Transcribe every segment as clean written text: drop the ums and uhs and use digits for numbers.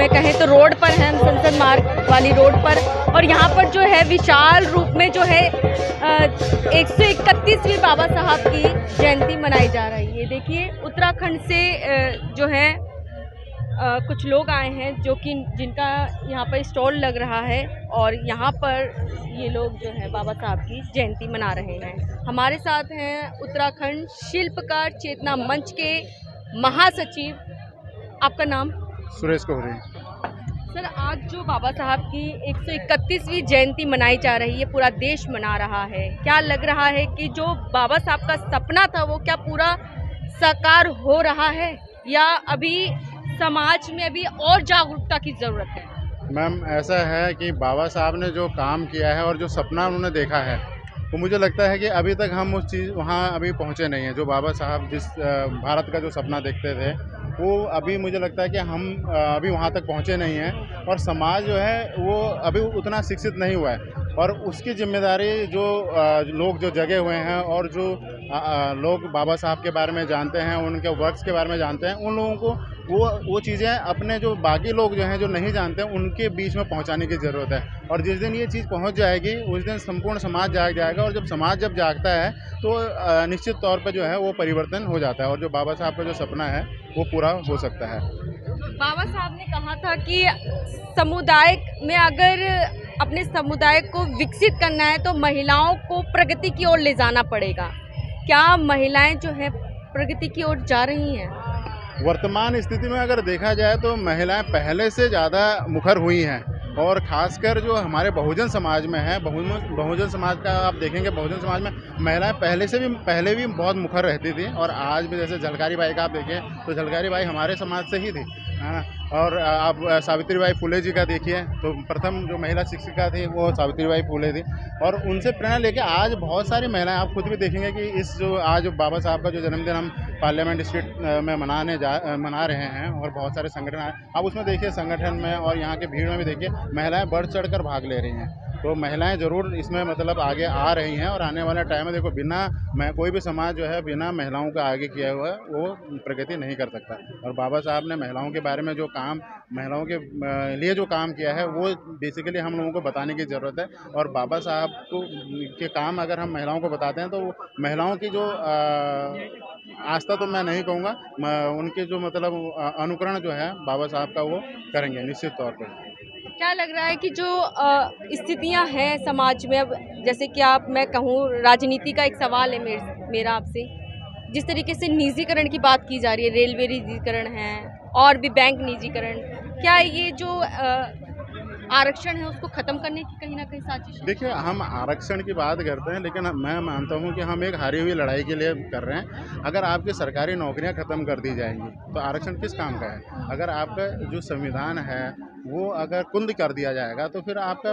में कहें तो रोड पर हैं, हम संसद मार्ग वाली रोड पर, और यहाँ पर जो है विशाल रूप में जो है 131वीं बाबा साहब की जयंती मनाई जा रही है। देखिए उत्तराखंड से जो है कुछ लोग आए हैं जो कि जिनका यहाँ पर स्टॉल लग रहा है, और यहाँ पर ये लोग जो है बाबा साहब की जयंती मना रहे हैं। हमारे साथ हैं उत्तराखंड शिल्पकार चेतना मंच के महासचिव, आपका नाम? सुरेश कोहरे। सर, आज जो बाबा साहब की 131वीं जयंती मनाई जा रही है, पूरा देश मना रहा है, क्या लग रहा है कि जो बाबा साहब का सपना था वो क्या पूरा साकार हो रहा है, या अभी समाज में अभी और जागरूकता की ज़रूरत है? मैम, ऐसा है कि बाबा साहब ने जो काम किया है और जो सपना उन्होंने देखा है, वो मुझे लगता है कि अभी तक हम उस चीज़ वहाँ अभी पहुँचे नहीं हैं। जो बाबा साहब जिस भारत का जो सपना देखते थे, वो अभी मुझे लगता है कि हम अभी वहाँ तक पहुँचे नहीं हैं, और समाज जो है वो अभी उतना शिक्षित नहीं हुआ है। और उसकी जिम्मेदारी जो लोग जो जगे हुए हैं और जो लोग बाबा साहब के बारे में जानते हैं, उनके वर्क्स के बारे में जानते हैं, उन लोगों को वो चीज़ें अपने जो बाकी लोग जो हैं जो नहीं जानते हैं उनके बीच में पहुंचाने की ज़रूरत है। और जिस दिन ये चीज़ पहुंच जाएगी उस दिन संपूर्ण समाज जाग जाएगा, और जब समाज जब जागता है तो निश्चित तौर पर जो है वो परिवर्तन हो जाता है, और जो बाबा साहब का जो सपना है वो पूरा हो सकता है। बाबा साहब ने कहा था कि समुदाय में अगर अपने समुदाय को विकसित करना है तो महिलाओं को प्रगति की ओर ले जाना पड़ेगा। क्या महिलाएं जो है प्रगति की ओर जा रही हैं? वर्तमान स्थिति में अगर देखा जाए तो महिलाएं पहले से ज़्यादा मुखर हुई हैं, और ख़ासकर जो हमारे बहुजन समाज में है, बहुजन समाज का आप देखेंगे, बहुजन समाज में महिलाएं पहले भी बहुत मुखर रहती थी, और आज भी जैसे झलकारी बाई का आप देखें तो झलकारी बाई हमारे समाज से ही थी, है ना। और आप सावित्रीबाई फुले जी का देखिए तो प्रथम जो महिला शिक्षिका थी वो सावित्रीबाई फुले थी, और उनसे प्रेरणा लेके आज बहुत सारी महिलाएं, आप खुद भी देखेंगे कि इस जो आज बाबा साहब का जो जन्मदिन हम पार्लियामेंट स्ट्रीट में मना रहे हैं, और बहुत सारे संगठन आए, आप उसमें देखिए संगठन में और यहाँ के भीड़ में भी देखिए महिलाएं बढ़ चढ़ कर भाग ले रही हैं। तो महिलाएं ज़रूर इसमें मतलब आगे आ रही हैं, और आने वाले टाइम में देखो कोई भी समाज जो है बिना महिलाओं का आगे किया हुआ है वो प्रगति नहीं कर सकता। और बाबा साहब ने महिलाओं के बारे में जो काम, महिलाओं के लिए जो काम किया है वो बेसिकली हम लोगों को बताने की ज़रूरत है। और बाबा साहब के काम अगर हम महिलाओं को बताते हैं तो महिलाओं की जो आस्था तो मैं नहीं कहूँगा, उनके जो मतलब अनुकरण जो है बाबा साहब का वो करेंगे निश्चित तौर पर। क्या लग रहा है कि जो स्थितियां हैं समाज में, अब जैसे कि मैं कहूँ राजनीति का एक सवाल है मेरा आपसे, जिस तरीके से निजीकरण की बात की जा रही है, रेलवे निजीकरण है और भी बैंक निजीकरण, क्या ये जो आरक्षण है उसको ख़त्म करने की कहीं ना कहीं साजिश है? देखिए, हम आरक्षण की बात करते हैं, लेकिन मैं मानता हूं कि हम एक हारी हुई लड़ाई के लिए कर रहे हैं। अगर आपकी सरकारी नौकरियां ख़त्म कर दी जाएंगी तो आरक्षण किस काम का है? अगर आपका जो संविधान है वो अगर कुंद कर दिया जाएगा तो फिर आपका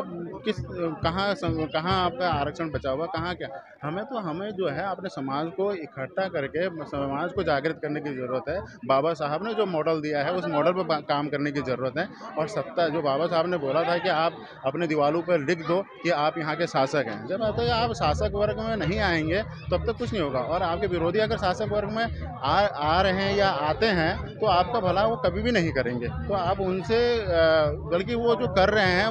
कहाँ आपका आरक्षण बचा हुआ, कहाँ क्या? हमें जो है अपने समाज को इकट्ठा करके समाज को जागृत करने की ज़रूरत है। बाबा साहब ने जो मॉडल दिया है उस मॉडल पर काम करने की ज़रूरत है। और सत्ता, जो बाबा साहब ने बोला था कि आप अपने दीवारों पर लिख दो कि आप यहाँ के शासक हैं, जब तक आप शासक वर्ग में नहीं आएंगे तब तक कुछ नहीं होगा। और आपके विरोधी अगर शासक वर्ग में आ रहे हैं या आते हैं तो आपका भला वो कभी भी नहीं करेंगे। तो आप उनसे बल्कि वो जो कर रहे हैं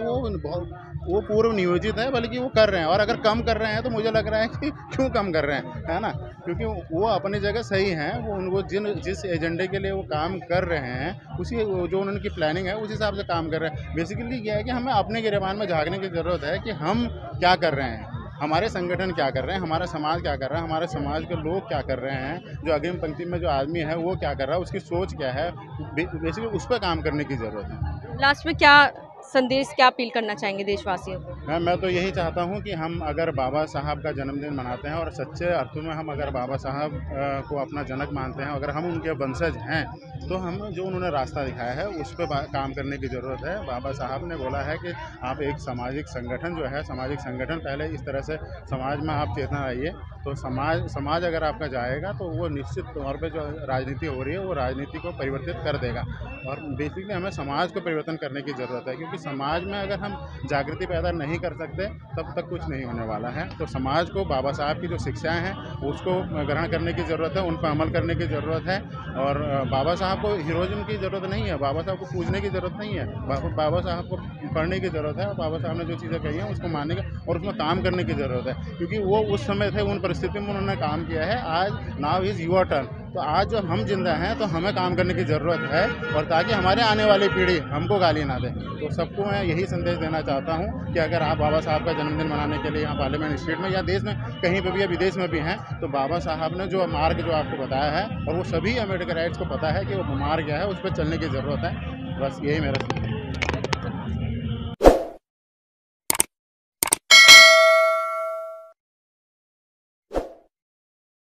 वो पूर्व नियोजित है, बल्कि वो कर रहे हैं। और अगर कम कर रहे हैं तो मुझे लग रहा है कि क्यों कम कर रहे हैं, है ना, क्योंकि वो अपनी जगह सही हैं। वो जिस एजेंडे के लिए वो काम कर रहे हैं, उसी जो उनकी प्लानिंग है उस हिसाब से काम कर रहे हैं। बेसिकली क्या है कि हमें अपने गिरबान में झांकने की ज़रूरत है कि हम क्या कर रहे हैं, हमारे संगठन क्या कर रहे हैं, हमारा समाज क्या कर रहा है, हमारे समाज के लोग क्या कर रहे हैं, जो अग्रिम पंक्ति में जो आदमी है वो क्या कर रहा है, उसकी सोच क्या है, बेसिकली उस पर काम करने की ज़रूरत है। लास्ट में क्या संदेश, क्या अपील करना चाहेंगे देशवासियों को? मैं तो यही चाहता हूं कि हम अगर बाबा साहब का जन्मदिन मनाते हैं और सच्चे अर्थों में हम अगर बाबा साहब को अपना जनक मानते हैं, अगर हम उनके वंशज हैं, तो हम जो उन्होंने रास्ता दिखाया है उस पर काम करने की ज़रूरत है। बाबा साहब ने बोला है कि आप एक सामाजिक संगठन जो है, सामाजिक संगठन पहले इस तरह से समाज में आप चेतना आइए, तो समाज अगर आपका जाएगा तो वो निश्चित तौर पे जो राजनीति हो रही है वो राजनीति को परिवर्तित कर देगा। और बेसिकली हमें समाज को परिवर्तन करने की ज़रूरत है, क्योंकि समाज में अगर हम जागृति पैदा नहीं कर सकते तब तक कुछ नहीं होने वाला है। तो समाज को बाबा साहब की जो शिक्षाएं हैं उसको ग्रहण करने की ज़रूरत है, उन पर अमल करने की ज़रूरत है। और बाबा साहब साहब को हीरोइज्म की ज़रूरत नहीं है, बाबा साहब को पूजने की ज़रूरत नहीं है, बाबा साहब को पढ़ने की ज़रूरत है, बाबा साहब ने जो चीज़ें कही हैं उसको मानने की और उसमें काम करने की ज़रूरत है, क्योंकि वो उस समय थे, उन परिस्थिति में उन्होंने काम किया है। आज नाउ इज़ योर टर्न। तो आज जो हम जिंदा हैं तो हमें काम करने की ज़रूरत है, और ताकि हमारे आने वाली पीढ़ी हमको गाली ना दे। तो सबको मैं यही संदेश देना चाहता हूँ कि अगर आप बाबा साहब का जन्मदिन मनाने के लिए यहाँ पार्लियामेंट स्ट्रीट में या देश में कहीं पर भी या विदेश में भी हैं, तो बाबा साहब ने जो मार्ग जो आपको बताया है, और वो सभी अम्बेडकराइट्स को पता है कि वो मार्ग क्या है, उस पर चलने की ज़रूरत है। बस यही मेरा